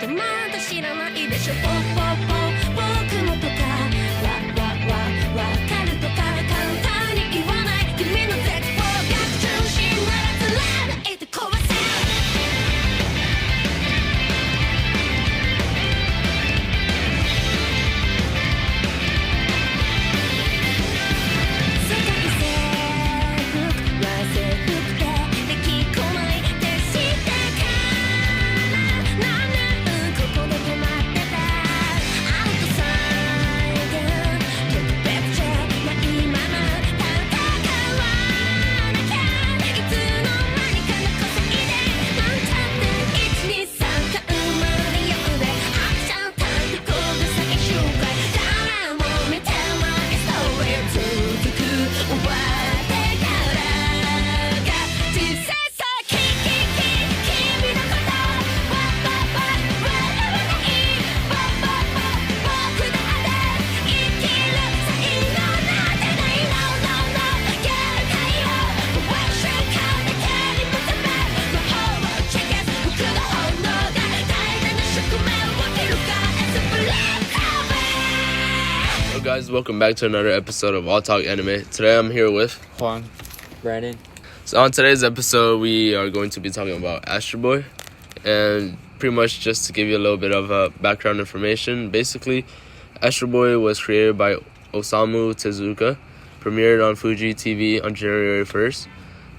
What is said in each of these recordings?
じゃまだ知らないでしょ。ポッポッポ僕のとかわかるとか簡単に言わない君の絶望が中心ならずらないで壊せ。Guys, welcome back to another episode of All Talk Anime. Today I'm here with Juan, Brandon. So on today's episode, we are going to be talking about AstroBoy, and pretty much just to give you a little bit of background information. Basically, AstroBoy was created by Osamu Tezuka, premiered on Fuji TV on January 1st,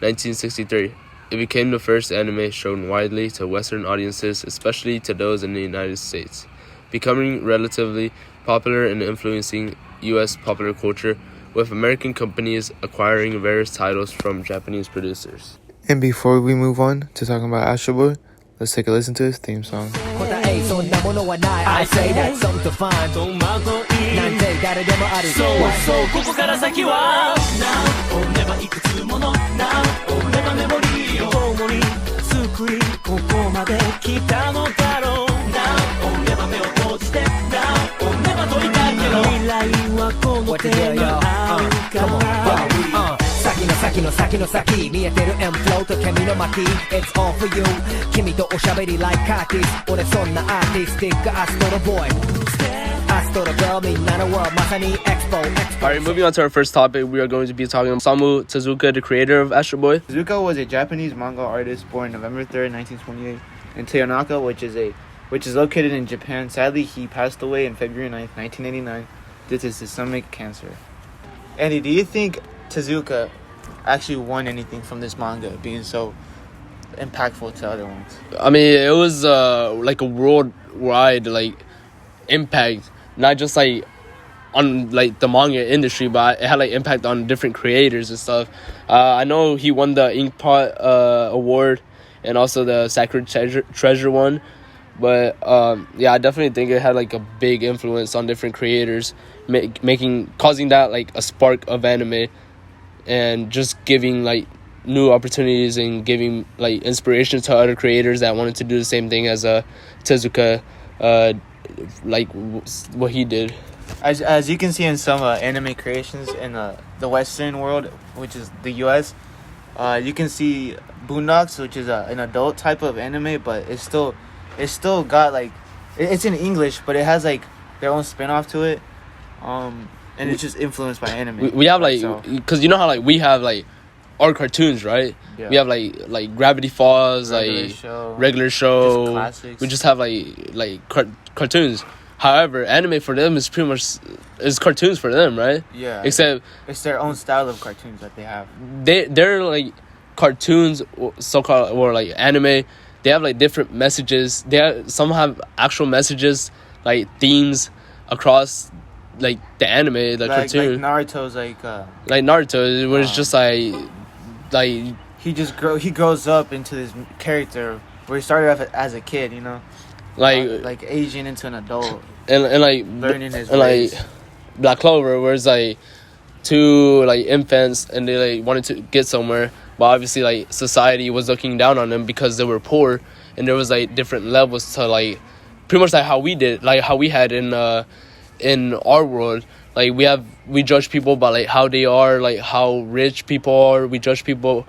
1963. It became the first anime shown widely to Western audiences, especially to those in the United States, becoming relatively popular and influencing U.S. popular culture, with American companies acquiring various titles from Japanese producers. And before we move on to talking about AstroBoy, let's take a listen to his theme song. I say that's something to find. What the deal, y'all? Come on, follow me. 先の先の先見えてるエンフローと煙の巻 It's all for you 君とおしゃべり like カーティス俺そんなアーティスティックアストロボーイアストロガールみんなの world まさに Alright, moving on to our first topic, we are going to be talking about Osamu Tezuka, the creator of AstroBoy. Tezuka was a Japanese manga artist born November 3rd, 1928 in Toyonaka, which is located in Japan. Sadly, he passed away on February 9th, 1989 due to systemic cancer. Andy, do you think Tezuka actually won anything from this manga being so impactful to other ones? I mean, it was like a worldwide like impact, not just like on like the manga industry, but it had like impact on different creators and stuff. I know he won the Inkpot award and also the Sacred Treasure one, but yeah, I definitely think it had like a big influence on different creators, causing that like a spark of anime, and just giving like new opportunities and giving like inspiration to other creators that wanted to do the same thing as Tezuka, like what he did. As you can see in some anime creations in the Western world, which is the US, you can see Boondocks, which is an adult type of anime, but it's still got like it's in English, but it has like their own spin-off to it, and it's just influenced by anime. We have like, because you know how like we have like our cartoons, right? Yeah. We have like Gravity Falls, regular show. Classics. We just have like cartoons. However, anime for them is pretty much is cartoons for them, right? Yeah. Except it's their own style of cartoons that they have. They're like cartoons, so-called, or like anime. They have like different messages. Some have actual messages, like themes across like the anime, the cartoon. Like Naruto's like Naruto, where it's just like he grows up into this character where he started off as a kid, you know, like aging into an adult, and like learning his ways. Like Black Clover, where it's like two like infants and they like wanted to get somewhere, but obviously like society was looking down on them because they were poor, and there was like different levels to like pretty much like how we did, like how we had in our world. Like we judge people by like how they are, like how rich people are. We judge people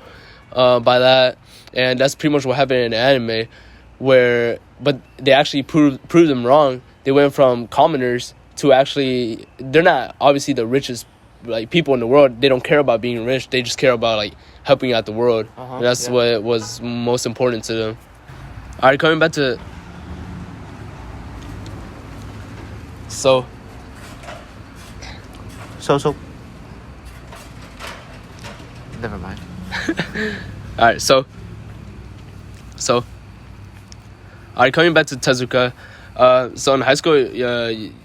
by that, and that's pretty much what happened in anime, where but they actually proved them wrong. They went from commoners to actually, they're not obviously the richest like people in the world. They don't care about being rich. They just care about like helping out the world. And that's what was most important to them. All right, coming back to so never mind. all right, so all right, coming back to Tezuka. So in high school,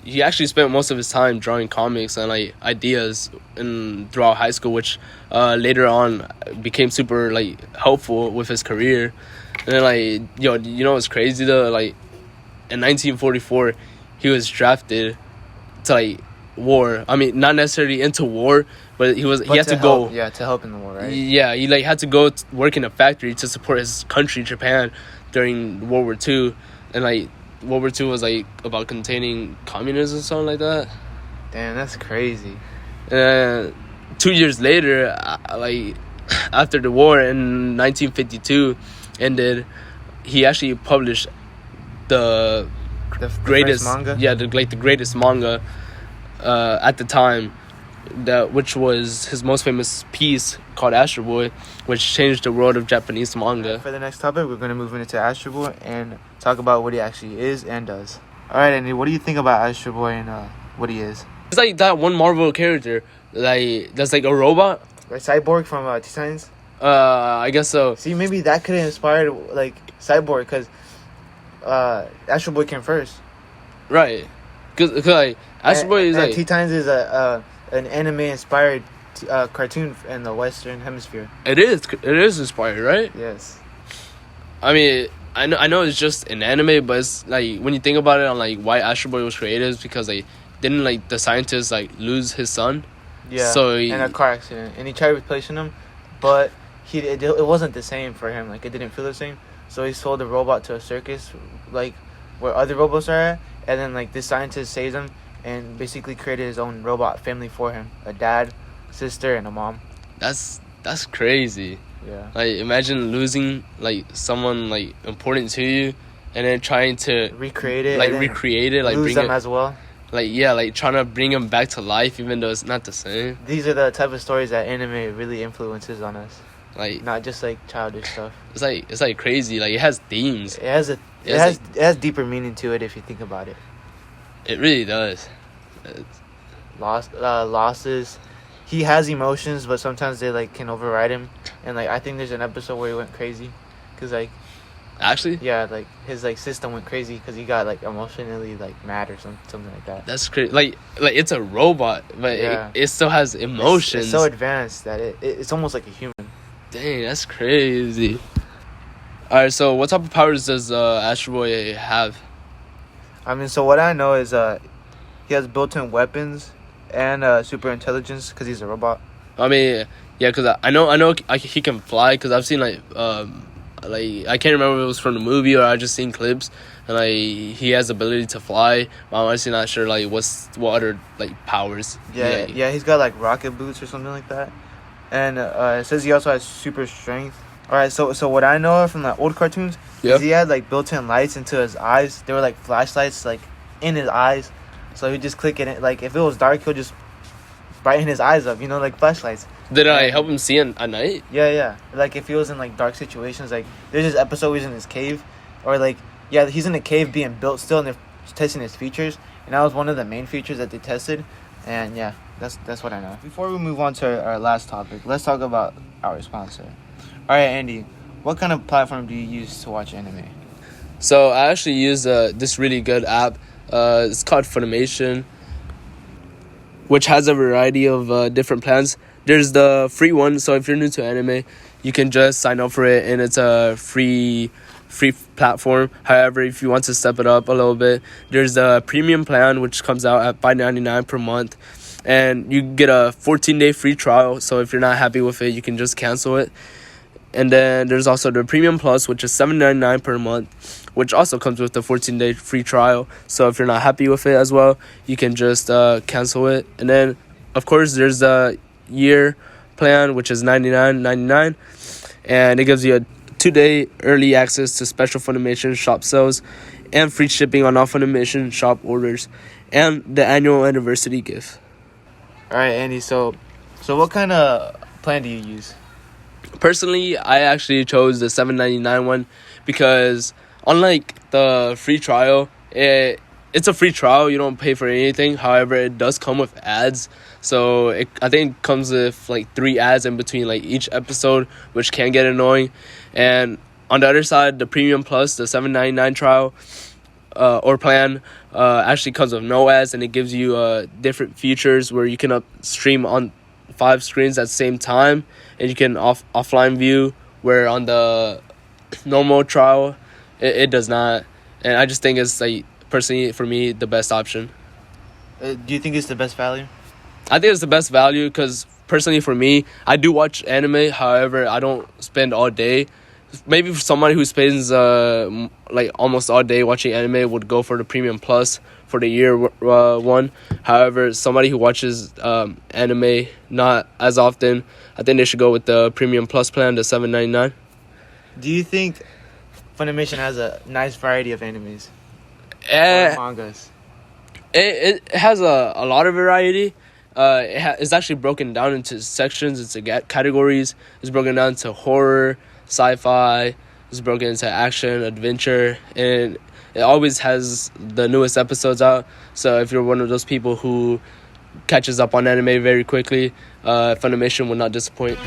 he actually spent most of his time drawing comics and like ideas throughout high school, which later on became super like helpful with his career. And then like you know what's crazy though? Like in 1944, he was drafted to like war. I mean, not necessarily into war, but he had to go. Yeah, to help in the war, right? Yeah, he like had to go work in a factory to support his country, Japan, during World War II, and like World War II was like about containing communism or something like that. Damn, that's crazy. And 2 years later, like after the war in 1952 ended, he actually published the greatest manga. Yeah, the greatest manga at the time, which was his most famous piece called AstroBoy, which changed the world of Japanese manga. For the next topic, we're going to move into AstroBoy and talk about what he actually is and does. All right, Andy, what do you think about AstroBoy and what he is? It's like that one Marvel character, like that's like a robot. Like Cyborg from Teen Titans? I guess so. See, maybe that could have inspired like Cyborg, because Astro Boy came first. Right. Because like Astro Boy is like Teen Titans is an anime inspired cartoon in the Western Hemisphere. It is inspired, right? Yes. I mean, I know it's just an anime, but it's like when you think about it on like why Astro Boy was created is because like didn't like the scientist like lose his son? Yeah. So in a car accident, and he tried replacing him, but it wasn't the same for him. Like it didn't feel the same. So he sold the robot to a circus, like where other robots are at, and then like this scientist saves him and basically created his own robot family for him: a dad, sister, and a mom. That's crazy. Yeah. Like imagine losing like someone like important to you, and then trying to recreate it, like lose bring them it as well. Like yeah, like trying to bring him back to life, even though it's not the same. These are the type of stories that anime really influences on us. Like not just like childish stuff. It's like crazy. Like it has themes. It has deeper meaning to it if you think about it. It really does. Losses. He has emotions, but sometimes they like can override him. And like I think there's an episode where he went crazy, cause like. Actually. Yeah, like his like system went crazy because he got like emotionally like mad or something like that. That's crazy. Like it's a robot, but yeah. it still has emotions. It's so advanced that it's almost like a human. Dang, that's crazy. All right, so what type of powers does Astro Boy have? I mean, so what I know is he has built-in weapons and super intelligence because he's a robot. I mean, yeah, because I know he can fly because I've seen like I can't remember if it was from the movie or I just seen clips, and like he has the ability to fly. But I'm honestly not sure like what other like powers. Yeah, he's got like rocket boots or something like that, and it says he also has super strength. All right, so what I know from the old cartoons is he had like built-in lights into his eyes. They were like flashlights like in his eyes, so he just click it. Like if it was dark, he'll just brighten his eyes up, like flashlights. Did I help him see at night? Yeah. Like if he was in like dark situations, like there's this episode where he's in his cave, or like he's in a cave being built still, and they're testing his features, and that was one of the main features that they tested, and yeah, that's what I know. Before we move on to our last topic, let's talk about our sponsor. All right, Andy, what kind of platform do you use to watch anime? So I actually use this really good app. It's called Funimation, which has a variety of different plans. There's the free one, so if you're new to anime, you can just sign up for it, and it's a free platform. However, if you want to step it up a little bit, there's the premium plan, which comes out at $5.99 per month, and you get a 14-day free trial. So if you're not happy with it, you can just cancel it. And then there's also the Premium Plus, which is $7.99 per month, which also comes with the 14-day free trial. So if you're not happy with it as well, you can just cancel it. And then, of course, there's the year plan, which is $99.99, and it gives you 2-day early access to special Funimation shop sales, and free shipping on all Funimation shop orders, and the annual anniversary gift. All right, Andy. So what kind of plan do you use? Personally, I actually chose the $7.99 one because unlike the free trial, it's a free trial. You don't pay for anything. However, it does come with ads. So I think it comes with like 3 ads in between like each episode, which can get annoying. And on the other side, the Premium Plus, the $7.99 trial or plan actually comes with no ads, and it gives you different features where you can stream on 5 screens at the same time, and you can offline view, where on the normal trial it does not. And I just think it's like, personally for me, the best option. Do you think it's the best value? I think it's the best value because personally for me, I do watch anime. However, I don't spend all day. Maybe for somebody who spends like almost all day watching anime would go for the Premium Plus for the year one. However, somebody who watches anime not as often, I think they should go with the Premium Plus plan, the $7.99. Do you think Funimation has a nice variety of animes or mangas? It has a lot of variety. It's actually broken down into sections, into categories. It's broken down to horror, sci-fi. It's broken into action, adventure, and it always has the newest episodes out. So if you're one of those people who catches up on anime very quickly, Funimation will not disappoint.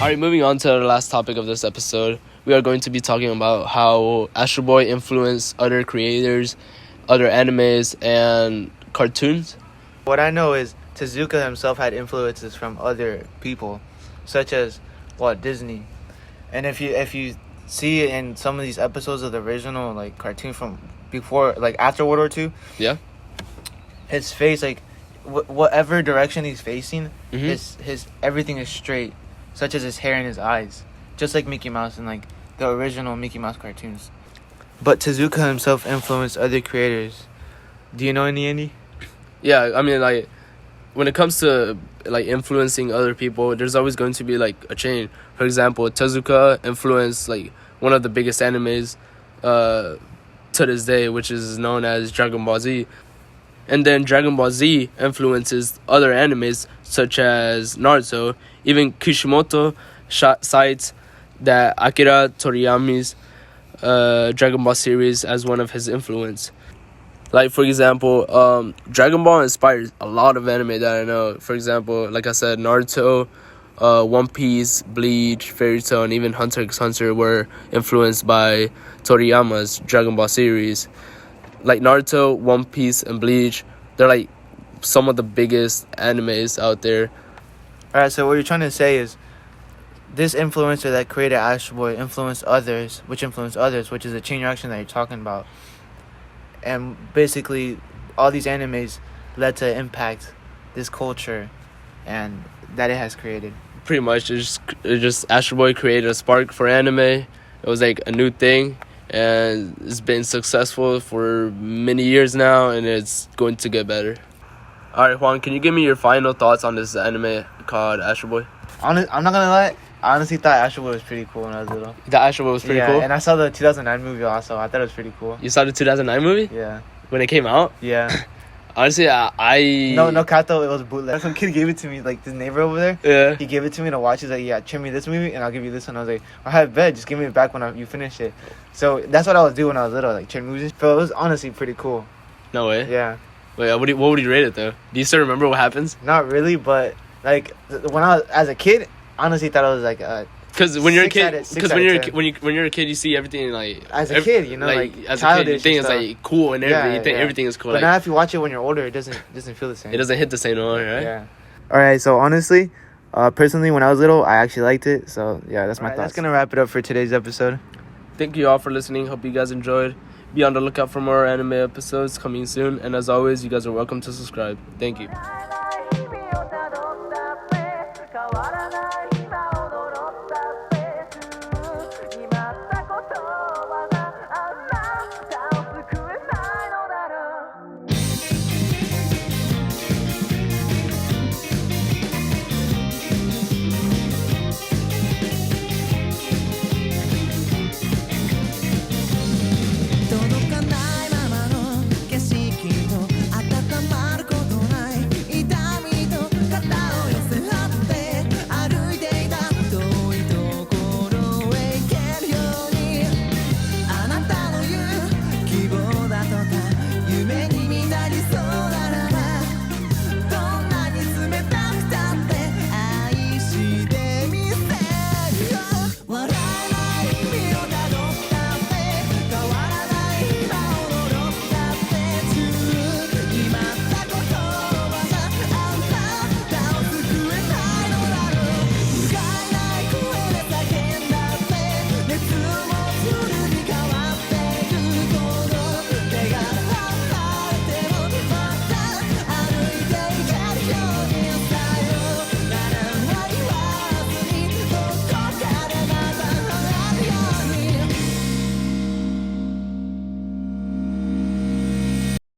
Alright, moving on to the last topic of this episode, we are going to be talking about how AstroBoy influenced other creators, other animes, and cartoons. What I know is Tezuka himself had influences from other people, such as Disney. And if you see in some of these episodes of the original like cartoon from before, like after World War II, yeah, his face, like whatever direction he's facing, mm-hmm. his everything is straight, such as his hair and his eyes, just like Mickey Mouse and like the original Mickey Mouse cartoons. But Tezuka himself influenced other creators. Do you know any, Andy? Yeah, I mean, like, when it comes to like influencing other people, there's always going to be like a chain. For example, Tezuka influenced like one of the biggest animes to this day, which is known as Dragon Ball Z. And then Dragon Ball Z influences other animes such as Naruto. Even Kishimoto cites that Akira Toriyama's Dragon Ball series as one of his influence. Like, for example, Dragon Ball inspired a lot of anime that I know. For example, like I said, Naruto, One Piece, Bleach, Fairy Tail, and even Hunter x Hunter were influenced by Toriyama's Dragon Ball series. Like Naruto, One Piece, and Bleach, they're like some of the biggest animes out there. Alright, so what you're trying to say is this influencer that created Astro Boy influenced others, which is a chain reaction that you're talking about. And basically, all these animes led to impact this culture and that it has created. Pretty much, it just Astro Boy created a spark for anime. It was like a new thing, and it's been successful for many years now, and it's going to get better. All right, Juan, can you give me your final thoughts on this anime called Astro Boy? I'm not gonna lie. I honestly thought Astro Boy was pretty cool when I was little. The Astro Boy was pretty cool. And I saw the 2009 movie also. I thought it was pretty cool. You saw the 2009 movie Yeah. when it came out? Yeah. Honestly, I No, Kato, it was bootleg. Some kid gave it to me, like this neighbor over there. Yeah. He gave it to me to watch. He's like, yeah, trade me this movie and I'll give you this one. I was like, I have bet. Just give me it back when you finish it. So that's what I was doing when I was little, like trade movies. But it was honestly pretty cool. No way. Yeah. Wait, what would you rate it though? Do you still remember what happens? Not really, but like when I was as a kid, honestly thought it was like Because when you're a 6 kid, out of- 6 because out when of you're 10. when you're a kid, you see everything like As a kid, you know, like, as a kid, you childish think and it's stuff. like cool and everything. Yeah, You think yeah. everything is cool. But Like, now if you watch it when you're older, it doesn't feel the same. it doesn't hit the same no more, right? Yeah. All right. So honestly, personally, when I was little, I actually liked it. So yeah, that's my thoughts. That's gonna wrap it up for today's episode. Thank you all for listening. Hope you guys enjoyed. Be on the lookout for more anime episodes coming soon. And as always, you guys are welcome to subscribe. Thank you.